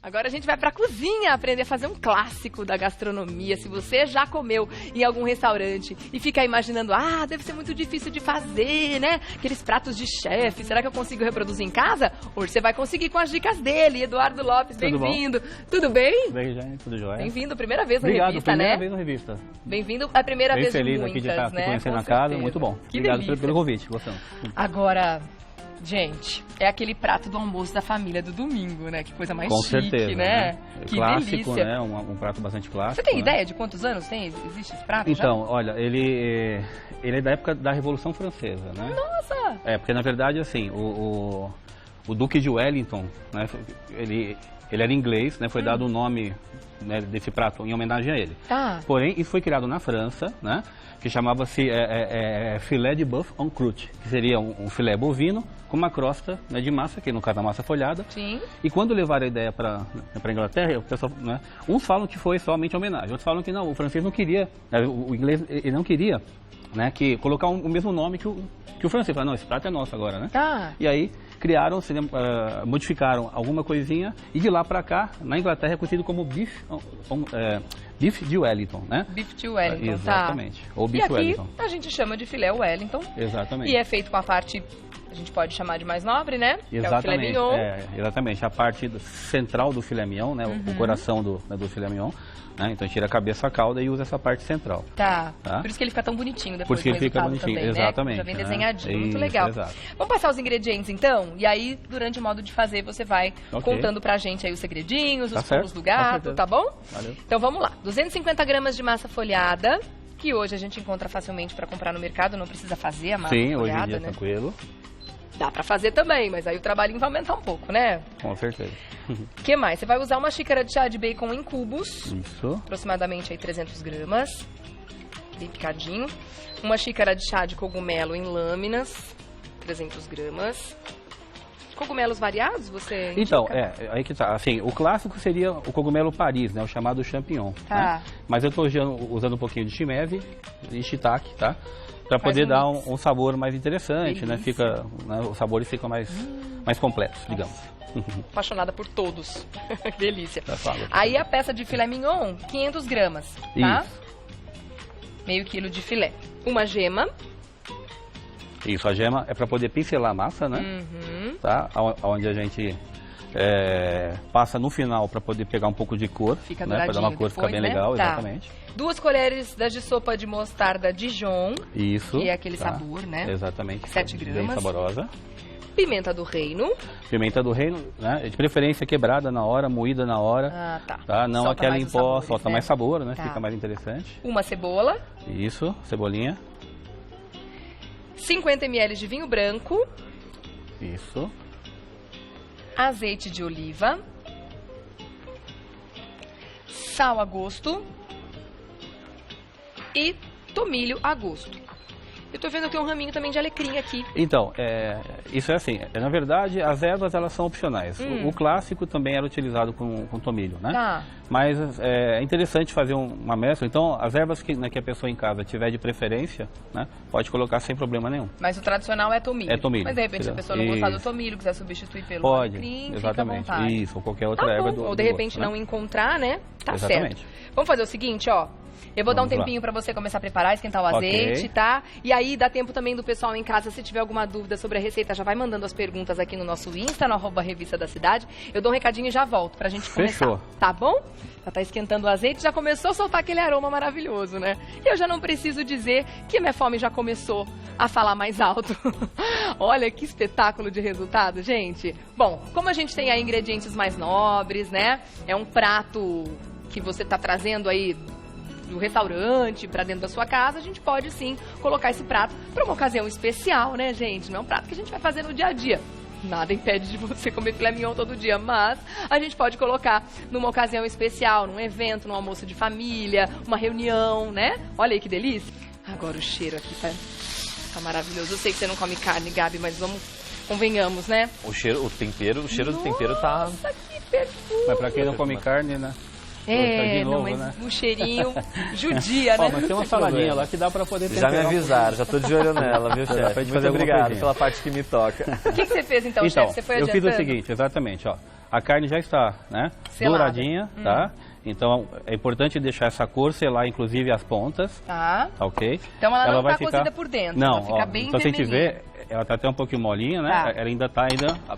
Agora a gente vai pra cozinha aprender a fazer um clássico da gastronomia. Se você já comeu em algum restaurante e fica imaginando, deve ser muito difícil de fazer, né? Aqueles pratos de chefe, será que eu consigo reproduzir em casa? Hoje você vai conseguir com as dicas dele. Eduardo Lopes, bem-vindo. Tudo bem? Bem, gente, tudo jóia. Bem-vindo, primeira vez na Obrigado, revista, primeira né? vez na revista. Bem-vindo a primeira Bem vez de feliz muitas, aqui de estar né? conhecendo Com a casa, certeza. muito bom. Que Obrigado delícia. pelo convite, gostando. Agora, gente, é aquele prato do almoço da família do domingo, né? Que coisa mais Com chique, certeza, né? Que clássico, delícia. né? Um prato bastante clássico. Você tem né? ideia de quantos anos existe esse prato? Então, olha, ele é da época da Revolução Francesa, né? Nossa! Porque na verdade, assim, o Duque de Wellington, né? Ele era inglês, né? Foi dado o nome, né, desse prato em homenagem a ele. Tá. Porém, isso foi criado na França, né? Que chamava-se filé de bœuf en croûte, que seria um filé bovino com uma crosta, né, de massa, que no caso é massa folhada. Sim. E quando levaram a ideia para a Inglaterra, o pessoal, né, uns falam que foi somente homenagem, outros falam que não, o francês não queria, o inglês ele não queria, né, que colocar o mesmo nome que o francês. Falaram, não, esse prato é nosso agora, né? Tá. E aí criaram, modificaram alguma coisinha e de lá para cá, na Inglaterra é conhecido como bife de Wellington, né? Bife de Wellington, exatamente. Tá. Ou bife e aqui Wellington. a gente chama de filé Wellington. Exatamente. E é feito com a parte, a gente pode chamar de mais nobre, né? Que Exatamente. é o filé mignon. Exatamente. A parte central do filé mignon, né? O coração do filé mignon. Né? Então tira a cabeça, a cauda e usa essa parte central. Tá. Tá? Por isso que ele fica tão bonitinho depois. Por isso que ele fica bonitinho, também, exatamente. Né? Já vem né? desenhadinho, muito Isso, legal. Exato. Vamos passar os ingredientes então? E aí, durante o modo de fazer, você vai contando pra gente aí os segredinhos, os pulos do gato, tá bom? Valeu. Então vamos lá. 250 gramas de massa folhada, que hoje a gente encontra facilmente pra comprar no mercado, não precisa fazer a massa Sim, folhada, hoje em dia né? tranquilo. Dá pra fazer também, mas aí o trabalhinho vai aumentar um pouco, né? Com certeza. O que mais? Você vai usar uma xícara de chá de bacon em cubos, Isso. aproximadamente aí 300 gramas, bem picadinho. Uma xícara de chá de cogumelo em lâminas, 300 gramas. Cogumelos variados, você indica? Então, aí que tá. Assim, o clássico seria o cogumelo Paris, né? O chamado champignon. Tá. Né? Mas eu tô usando um pouquinho de shimeji e shiitake, tá? Para poder dar um sabor mais interessante, Delícia. né? Fica, né? Os sabores ficam mais completos, digamos. Apaixonada por todos. Delícia. Fala. Aí a peça de filé mignon, 500 gramas, tá? Isso. Meio quilo de filé. Uma gema. Isso, a gema é para poder pincelar a massa, né? Tá? Onde a gente passa no final para poder pegar um pouco de cor. Fica né? Para dar uma cor, depois, ficar bem né? legal, Tá. exatamente. 2 colheres de sopa de mostarda Dijon. Isso. Que é aquele tá? sabor, né? Exatamente. 7 Bem gramas. saborosa. Pimenta do reino. Pimenta do reino, né? De preferência quebrada na hora, moída na hora. Ah, tá. Tá? Não Solta aquela mais em os pó, sabores, solta né? mais sabor, né? Tá. Fica mais interessante. Uma cebola. Isso, cebolinha. 50 ml de vinho branco. Isso. Azeite de oliva. Sal a gosto. E tomilho a gosto. Eu tô vendo que tem um raminho também de alecrim aqui. Então, isso é assim, na verdade as ervas elas são opcionais. O clássico também era utilizado com tomilho, né? Tá. Mas é interessante fazer uma mescla, então as ervas que a pessoa em casa tiver de preferência, né? Pode colocar sem problema nenhum. Mas o tradicional é tomilho. É tomilho. Mas de repente se a pessoa não gostar do tomilho, quiser substituir pelo Pode, alecrim, exatamente. fica à vontade. Isso, ou qualquer outra Tá erva bom. do Ou de repente gosto, né? não encontrar, né? Tá Exatamente. certo. Vamos fazer o seguinte, ó. Eu vou dar um Vamos lá. tempinho pra você começar a preparar, esquentar o Ok. azeite, tá? E aí dá tempo também do pessoal em casa, se tiver alguma dúvida sobre a receita, já vai mandando as perguntas aqui no nosso Insta, no @Revista da Cidade. Eu dou um recadinho e já volto pra gente começar. Fechou. Tá bom? Já tá esquentando o azeite, já começou a soltar aquele aroma maravilhoso, né? E eu já não preciso dizer que minha fome já começou a falar mais alto. Olha que espetáculo de resultado, gente. Bom, como a gente tem aí ingredientes mais nobres, né? É um prato que você tá trazendo aí do restaurante para dentro da sua casa, a gente pode sim colocar esse prato para uma ocasião especial, né, gente? Não é um prato que a gente vai fazer no dia a dia. Nada impede de você comer filé mignon todo dia, mas a gente pode colocar numa ocasião especial, num evento, num almoço de família, uma reunião, né? Olha aí que delícia. Agora o cheiro aqui tá maravilhoso. Eu sei que você não come carne, Gabi, mas convenhamos, né? O cheiro do tempero tá... Nossa, que perfume! Mas para quem não come carne, né? É, de novo, não, mas né? o cheirinho judia, né? Ó, mas tem uma saladinha lá que dá para poder Já me temperar um avisaram, já tô de olho nela, viu, Dá chefe? pra gente Muito fazer alguma obrigado coisinha. pela parte que me toca. O que você fez então, Então, chefe? Você foi eu adiantando? fiz o seguinte, exatamente, ó. a carne já está, né, selada, douradinha, tá? Então é importante deixar essa cor selar, inclusive as pontas, tá? Ok? Então ela não vai está ficar... cozida por dentro, não, ela fica bem então se a gente vermelhinha. vê, ela está até um pouquinho molinha, né? Tá. Ela ainda está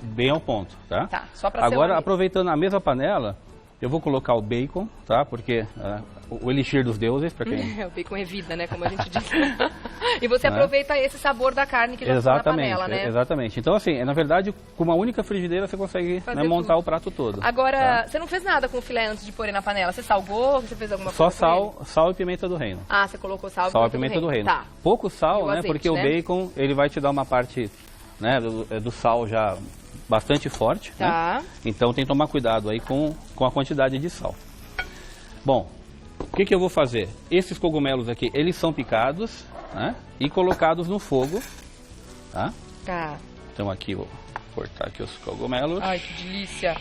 bem ao ponto, tá? Tá, só para Agora, aproveitando a mesma panela, eu vou colocar o bacon, tá? Porque o elixir dos deuses, para quem... O bacon é vida, né? Como a gente diz. E você aproveita esse sabor da carne que já ficou na panela, né? Exatamente. Então, assim, na verdade, com uma única frigideira você consegue montar o prato todo. Agora, tá? Você não fez nada com o filé antes de pôr ele na panela? Você salgou? Você fez alguma Só coisa com sal e pimenta do reino. Ah, você colocou sal e pimenta do reino. Tá. Pouco sal, né? azeite, Porque né? o bacon, ele vai te dar uma parte, né, do sal já bastante forte, tá, né? Então tem que tomar cuidado aí com a quantidade de sal. Bom, o que eu vou fazer? Esses cogumelos aqui, eles são picados, né, e colocados no fogo, tá? Tá. Então aqui, vou cortar aqui os cogumelos. Ai, que delícia.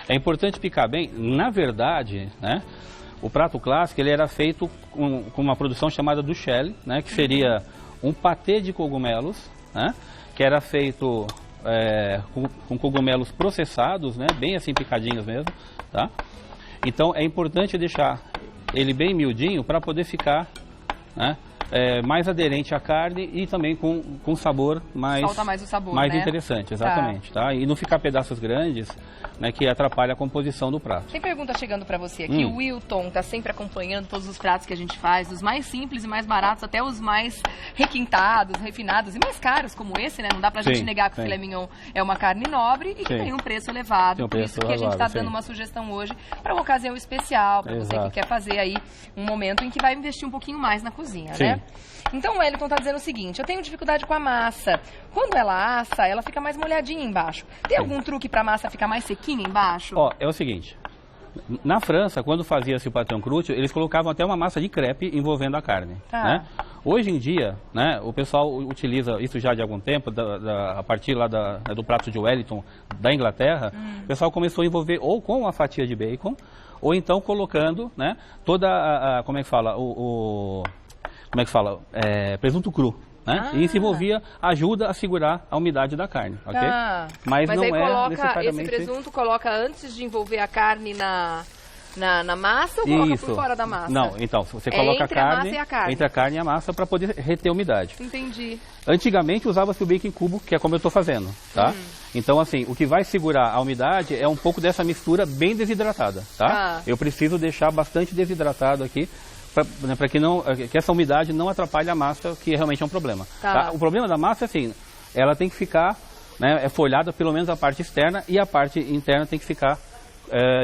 É importante picar bem. Na verdade, né, o prato clássico, ele era feito com uma produção chamada duchelle, né, que seria um patê de cogumelos, né, que era feito com cogumelos processados, né, bem assim picadinhos mesmo, tá? Então é importante deixar ele bem miudinho para poder ficar, né, mais aderente à carne e também com sabor mais... Solta mais o sabor, mais né? interessante, exatamente, tá? E não ficar pedaços grandes, né, que atrapalha a composição do prato. Tem pergunta chegando para você aqui. O Wilton tá sempre acompanhando todos os pratos que a gente faz, dos mais simples e mais baratos até os mais requintados, refinados e mais caros, como esse, né? Não dá pra gente negar que o filé mignon é uma carne nobre e que tem um preço elevado. Tem um preço por isso que a gente tá elevado, dando uma sugestão hoje para uma ocasião especial, para você que quer fazer aí um momento em que vai investir um pouquinho mais na cozinha, né? Então o Wellington tá dizendo o seguinte: eu tenho dificuldade com a massa. Quando ela assa, ela fica mais molhadinha embaixo. Tem algum truque pra massa ficar mais sequinha embaixo? Ó, é o seguinte. Na França, quando fazia-se o pâté en croûte, eles colocavam até uma massa de crepe envolvendo a carne, né? Hoje em dia, né, o pessoal utiliza isso já de algum tempo, a partir lá do prato de Wellington da Inglaterra, o pessoal começou a envolver ou com uma fatia de bacon, ou então colocando, né, toda como é que fala, presunto cru, né? E se envolvia, ajuda a segurar a umidade da carne, ok? Mas não aí coloca necessariamente... esse presunto, coloca antes de envolver a carne na massa ou coloca por fora da massa? Não, então, você coloca entre a massa e a carne. entre a carne e a massa para poder reter a umidade. Entendi. Antigamente usava-se o bacon em cubo, que é como eu estou fazendo, tá? Então, assim, o que vai segurar a umidade é um pouco dessa mistura bem desidratada, tá? Eu preciso deixar bastante desidratado aqui, para que essa umidade não atrapalhe a massa, que realmente é um problema. Tá? O problema da massa é assim, ela tem que ficar, né, folhada pelo menos a parte externa e a parte interna tem que ficar,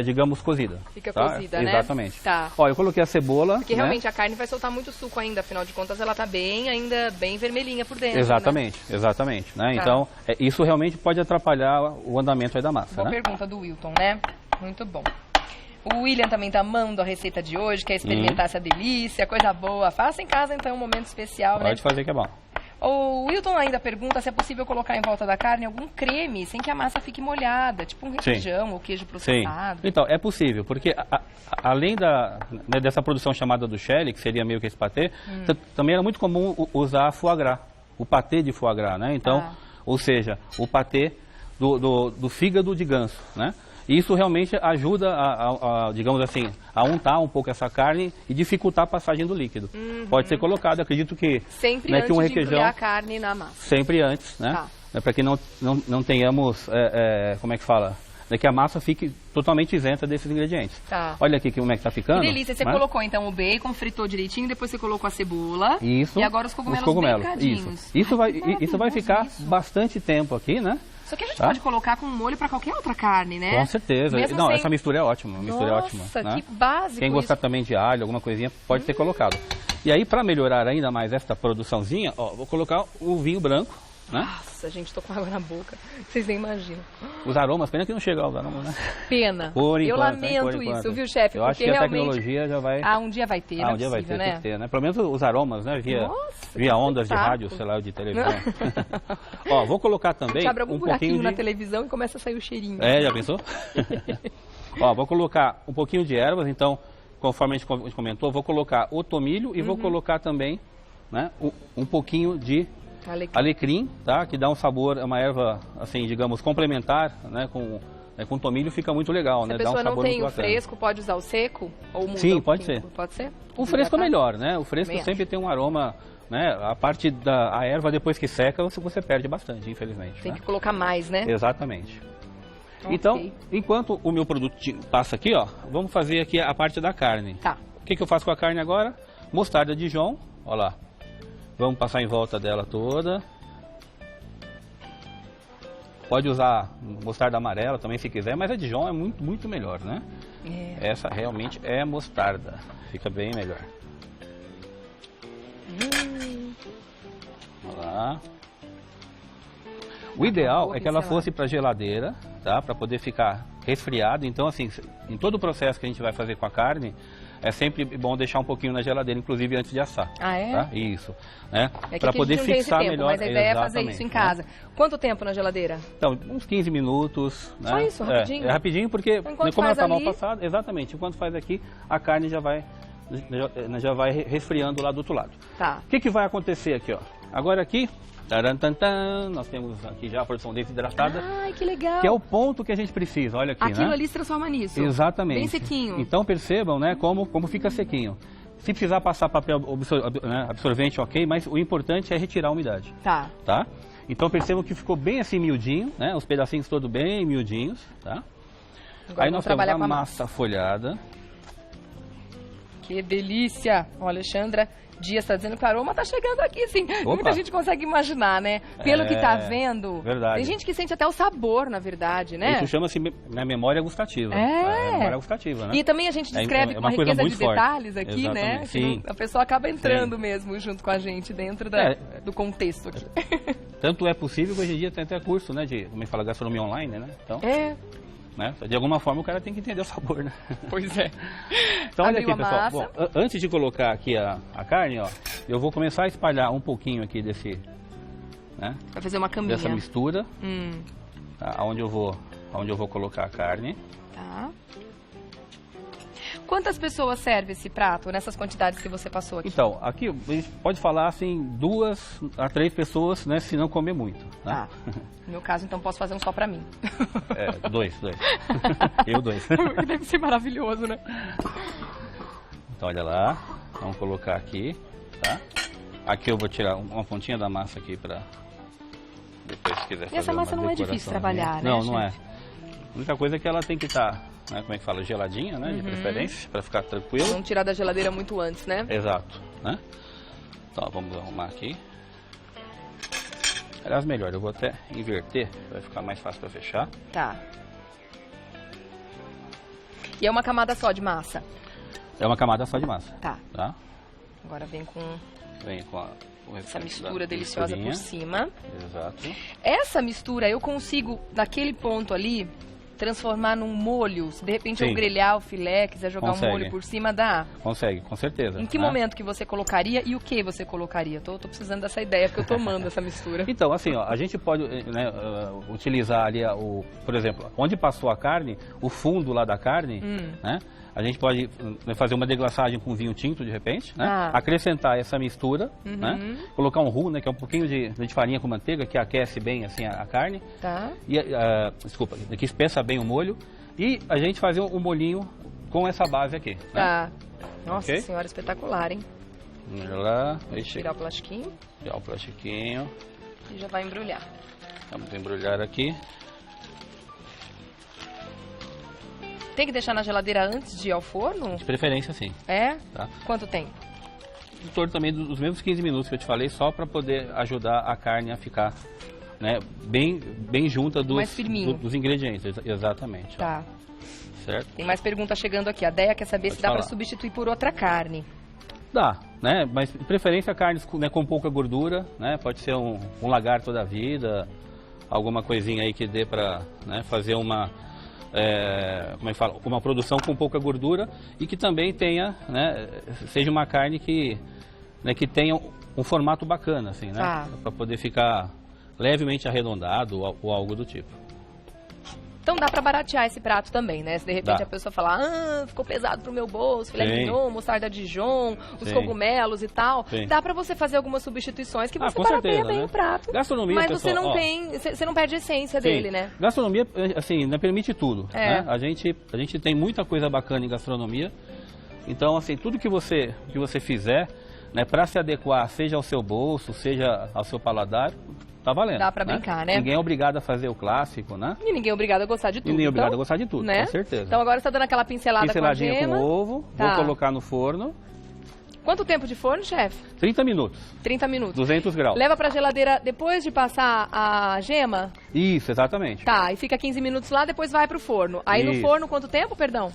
digamos, cozida. Fica cozida, né? Exatamente. Tá. Ó, eu coloquei a cebola. Porque realmente a carne vai soltar muito suco ainda, afinal de contas ela tá ainda bem vermelhinha por dentro. Exatamente, né? Exatamente. Né? Então, isso realmente pode atrapalhar o andamento aí da massa. Boa pergunta do Wilton, né? Muito bom. O William também tá amando a receita de hoje, quer experimentar essa delícia, coisa boa. Faça em casa, então, um momento especial, né? Pode fazer que é bom. O Wilton ainda pergunta se é possível colocar em volta da carne algum creme, sem que a massa fique molhada, tipo um requeijão ou queijo processado. Então, é possível, porque além dessa produção chamada duchelle, que seria meio que esse patê, também era muito comum usar foie gras, o patê de foie gras, né? Então, ou seja, o patê do fígado de ganso, né? E isso realmente ajuda digamos assim, a untar um pouco essa carne e dificultar a passagem do líquido. Pode ser colocado, acredito que... Sempre né, antes que um de requeijão, embrulhar a carne na massa. Sempre antes, né? Para que não tenhamos, como é que fala? Que a massa fique totalmente isenta desses ingredientes. Olha aqui como é que tá ficando. Que delícia, você colocou então o bacon, fritou direitinho, depois você colocou a cebola. Isso. E agora os cogumelos. Isso. Isso vai ficar bastante tempo aqui, né? Só que a gente pode colocar com molho para qualquer outra carne, né? Com certeza. Não, essa mistura é ótima. Nossa, que básico. Quem gostar também de alho, alguma coisinha, pode ter colocado. E aí, para melhorar ainda mais essa produçãozinha, ó, vou colocar o vinho branco, né? Nossa, gente, tô com água na boca. Vocês nem imaginam. Os aromas, pena que não chegou os aromas, né? Pena. Por enquanto, eu lamento isso, viu, chefe? Eu acho que a tecnologia já vai... um dia vai ter, um dia vai ter, tem que ter, né? Pelo menos os aromas, né? Via ondas de rádio, sei lá, de televisão. Ó, vou colocar também abre algum um pouquinho na televisão e começa a sair o cheirinho. Já pensou? Ó, vou colocar um pouquinho de ervas, então, conforme a gente comentou, vou colocar o tomilho e vou colocar também, né, um pouquinho de Alecrim, tá? Que dá um sabor, é uma erva, assim, digamos, complementar, né? Com tomilho fica muito legal, Se né? a Dá um pessoa não sabor tem muito o bacana. fresco, pode usar o seco? Ou muda Sim, um pode pouquinho? ser. Pode ser? O fresco é Hidratar? melhor, né? O fresco Também sempre tem um aroma, né? A parte da erva, depois que seca, você perde bastante, infelizmente. Tem né? que colocar mais, né? Exatamente. Ok. Então, enquanto o meu produto passa aqui, ó, vamos fazer aqui a parte da carne. Tá. O que eu faço com a carne agora? Mostarda Dijon, ó lá. Vamos passar em volta dela toda. Pode usar mostarda amarela também se quiser, mas a Dijon é muito, muito melhor, né? É. Essa realmente é mostarda, fica bem melhor. Olha lá. O ideal é que ela fosse para geladeira, tá? Para poder ficar resfriada. Então, assim, em todo o processo que a gente vai fazer com a carne, é sempre bom deixar um pouquinho na geladeira, inclusive antes de assar. Ah, é? Tá? Isso. Né? É que Para aqui poder a gente não tem fixar esse tempo, melhor. mas a ideia é fazer Exatamente, isso em né? casa. Quanto tempo na geladeira? Então, uns 15 minutos. Né? Só isso, rapidinho? É rapidinho porque, Então, enquanto como ela faz está mal ali- passada, exatamente, enquanto faz aqui, a carne já vai resfriando lá do outro lado. Tá. O que vai acontecer aqui, ó? Agora aqui, tarantantan, nós temos aqui já a produção desidratada, Ai, que legal. que é o ponto que a gente precisa, olha aqui, Aquilo né? ali se transforma nisso. Exatamente. Bem sequinho. Então percebam, né, como fica sequinho. Se precisar passar papel absorvente, ok, mas o importante é retirar a umidade, Tá. tá? Então percebam que ficou bem assim miudinho, né? Os pedacinhos todos bem miudinhos, tá? Agora Aí vamos nós temos trabalhar a com a massa folhada. Que delícia. Ó, Alexandra Dias está dizendo que o aroma tá chegando aqui, assim. Muita gente consegue imaginar, né? Pelo que tá vendo. Verdade. Tem gente que sente até o sabor, na verdade, né? Isso chama-se memória gustativa. É. Memória gustativa, né? E também a gente descreve com uma uma coisa riqueza de muito forte. detalhes aqui, né? Exatamente. Sim. Que a pessoa acaba entrando mesmo junto com a gente dentro do contexto aqui. Tanto é possível que hoje em dia tem até curso, né? De, como é que fala, gastronomia online, né? Então, né? De alguma forma o cara tem que entender o sabor, né? Pois é. Então olha Abriu aqui, a pessoal. massa. Bom, antes de colocar aqui a carne, ó, eu vou começar a espalhar um pouquinho aqui desse, né? Vai fazer uma caminha. Dessa mistura, Hum, tá? Onde eu vou colocar a carne. tá. Quantas pessoas serve esse prato nessas quantidades que você passou aqui? Então, aqui a gente pode falar assim, 2 a 3 pessoas, né? Se não comer muito, né? Tá. No meu caso, então, posso fazer um só pra mim. Dois. Eu 2. Deve ser maravilhoso, né? Então, olha lá. Vamos colocar aqui, tá? Aqui eu vou tirar uma pontinha da massa aqui pra depois se quiser fazer. E essa massa uma não é difícil decoraçãozinha. trabalhar, né, Não é. chefe? A única coisa é que ela tem que estar, né, como é que fala, geladinha, né? De preferência, pra ficar tranquilo. Vamos tirar da geladeira muito antes, né? Exato, né? Então, vamos arrumar aqui. Aliás, melhor, eu vou até inverter, vai ficar mais fácil pra fechar. Tá. E é uma camada só de massa? É uma camada só de massa, Tá. tá? Agora vem com Vem com essa restante mistura da deliciosa misturinha. por cima. Exato. Essa mistura eu consigo, naquele ponto ali, transformar num molho. Se de repente eu Sim. grelhar o filé, quiser jogar Consegue. um molho por cima, dá. Consegue, com certeza. Em que né? momento que você colocaria e o que você colocaria? Tô precisando dessa ideia, porque eu tô amando essa mistura. Então, assim, ó, a gente pode, né, utilizar ali, por exemplo, onde passou a carne, o fundo lá da carne, né? A gente pode fazer uma deglaçagem com vinho tinto, de repente, né? Ah. Acrescentar essa mistura, né? Colocar um roux, né, que é um pouquinho de farinha com manteiga, que aquece bem assim a carne. Tá. E, desculpa, que espessa bem o molho. E a gente fazer um molhinho com essa base aqui. Né? Tá. Nossa Ok? senhora, espetacular, hein? Olha lá, Tirar o plastiquinho tirar o plastiquinho. e já vai embrulhar. Vamos embrulhar aqui. Tem que deixar na geladeira antes de ir ao forno? De preferência, sim. É? Tá? Quanto tempo? Em torno também dos mesmos 15 minutos que eu te falei, só para poder ajudar a carne a ficar, né, bem junta Mais firminho. dos ingredientes. Exatamente. Tá. Certo? Tem mais pergunta chegando aqui. A Deia quer saber Pode se dá para falar. substituir por outra carne. Dá, né? Mas de preferência carnes com pouca gordura, né? Pode ser um lagarto da vida, alguma coisinha aí que dê para, né, fazer uma como é que fala? Uma produção com pouca gordura e que também tenha, né, seja uma carne que, né, que tenha um formato bacana, assim, né? Tá. Para poder ficar levemente arredondado ou algo do tipo. Então dá pra baratear esse prato também, né? Se de repente Dá. a pessoa falar, ficou pesado pro meu bolso, filé Sim. mignon, mostarda Dijon, os Sim. cogumelos e tal, Sim. dá pra você fazer algumas substituições que você com barateia certeza, bem né? o prato. Gastronomia, mas pessoal, você não ó. tem, você não perde a essência dele, né? Gastronomia, assim, né, permite tudo. É. Né? A gente tem muita coisa bacana em gastronomia. Então, assim, tudo que você fizer, né, para se adequar, seja ao seu bolso, seja ao seu paladar, tá valendo. Dá pra brincar, né? Ninguém é obrigado a fazer o clássico, né? E ninguém é obrigado a gostar de tudo. E ninguém é obrigado então, a gostar de tudo, né? com certeza. Então agora você tá dando aquela pincelada Pinceladinha com a gema. com ovo, Tá. vou colocar no forno, Quanto tempo de forno, chefe? 30 minutos, 30 minutos. 200 graus. Leva pra geladeira depois de passar a gema? Isso, exatamente. Tá, e fica 15 minutos lá, depois vai pro forno. Aí no Isso. forno, quanto tempo, perdão?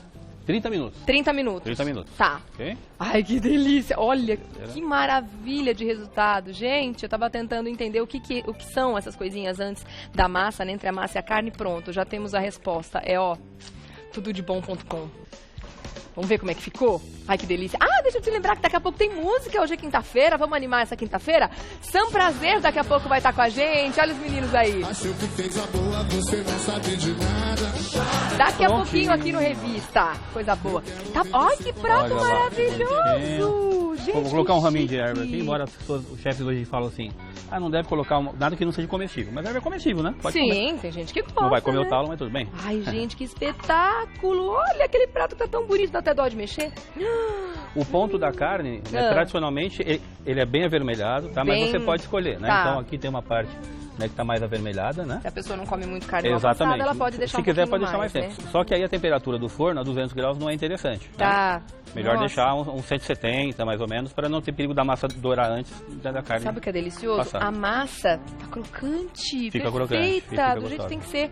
30 minutos. 30 minutos. 30 minutos. Tá. Ok? Ai, que delícia. Olha, que maravilha de resultado. Gente, eu tava tentando entender o que são essas coisinhas antes da massa, né? Entre a massa e a carne. Pronto, já temos a resposta. É, ó, tudodebom.com. Vamos ver como é que ficou? Ai, que delícia. Ah, deixa eu te lembrar que daqui a pouco tem música. Hoje é quinta-feira. Vamos animar essa quinta-feira? Sam Prazer daqui a pouco vai estar com a gente. Olha os meninos aí. Achou que fez a boa, você não sabe de nada. Daqui a Prontinho. pouquinho aqui no Revista. Coisa boa. Tá... Ai, que prato Olha lá, maravilhoso. Gente, Vou colocar um que raminho de chique. erva aqui, embora os chefes hoje falam assim, não deve colocar nada que não seja comestível. Mas erva é comestível, né? Pode comer. Sim, tem gente que gosta, Não vai comer né? o talo, mas tudo bem. Ai, gente, que espetáculo. Olha aquele prato que tá tão bonito, dá até dó de mexer. O ponto da carne, né, tradicionalmente, ele é bem avermelhado, tá? Bem- Mas você pode escolher, né? Tá. Então aqui tem uma parte, né, que tá mais avermelhada, né? Se a pessoa não come muito carne mal Exatamente. passada, ela pode deixar Se um quiser, pouquinho pode deixar mais tempo. né? Só que aí a temperatura do forno, a 200 graus, não é interessante. né? Tá. Melhor Nossa. deixar uns 170, mais ou menos, para não ter perigo da massa dourar antes da carne. Sabe o que é delicioso? Passar. A massa tá crocante, Fica perfeita, crocante, fica do jeito que gostosa. tem que ser.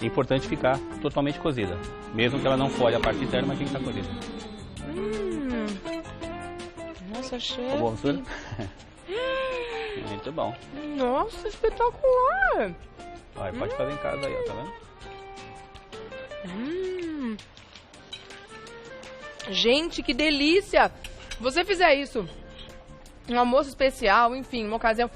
É importante ficar totalmente cozida. Mesmo que ela não folhe a parte interna, mas tem que estar cozida. Nossa, chefe. Tá bom, mistura? Muito bom. Nossa, espetacular. Olha, pode fazer em casa aí, ó, tá vendo? Gente, que delícia. Se você fizer isso, um almoço especial, enfim, uma ocasião,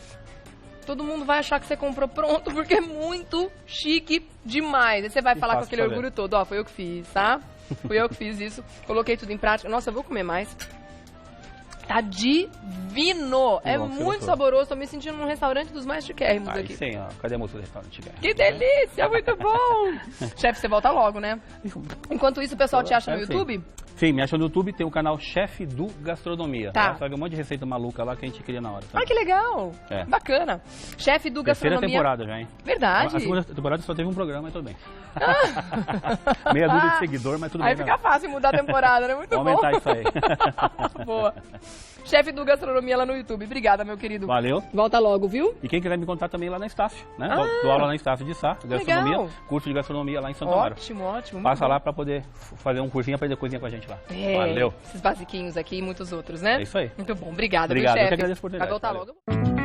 todo mundo vai achar que você comprou pronto, porque é muito chique demais. Aí você vai E falar com fácil aquele de fazer. orgulho todo, ó, foi eu que fiz, tá? Fui eu que fiz isso, coloquei tudo em prática. Nossa, eu vou comer mais. Tá divino! É bom, que muito gostoso. saboroso. Tô me sentindo num restaurante dos mais chiquérrimos Aí aqui. sim, ó. Cadê a moça do restaurante? Que delícia, muito bom! Chefe, você volta logo, né? Enquanto isso, o pessoal te acha no Sim. YouTube? Sim, me acha no YouTube, tem o canal Chefe do Gastronomia. Tá. Você vai ver um monte de receita maluca lá que a gente cria na hora. Tá? Ai, que legal! É. Bacana. Chefe do Terceira Gastronomia. temporada já, hein? Verdade. A segunda temporada só teve um programa, mas tudo bem. Meia dúzia de seguidor, mas tudo Aí bem. fica fácil mudar a temporada, né? Muito Vou bom. aumentar isso aí. Boa. Chefe do Gastronomia lá no YouTube. Obrigada, meu querido. Valeu. Volta logo, viu? E quem quiser me contar também lá na Estácio, né? Dou aula na Estácio de Sá, gastronomia, Legal. curso de gastronomia lá em Santo Amaro. Ótimo, ótimo. muito Passa bom. lá pra poder fazer um cursinho e aprender coisinha com a gente lá. É, Valeu. esses basiquinhos aqui e muitos outros, né? É isso aí. Muito bom. Obrigada, Obrigado, meu eu que chefe. agradeço a oportunidade. Vai voltar Valeu. logo.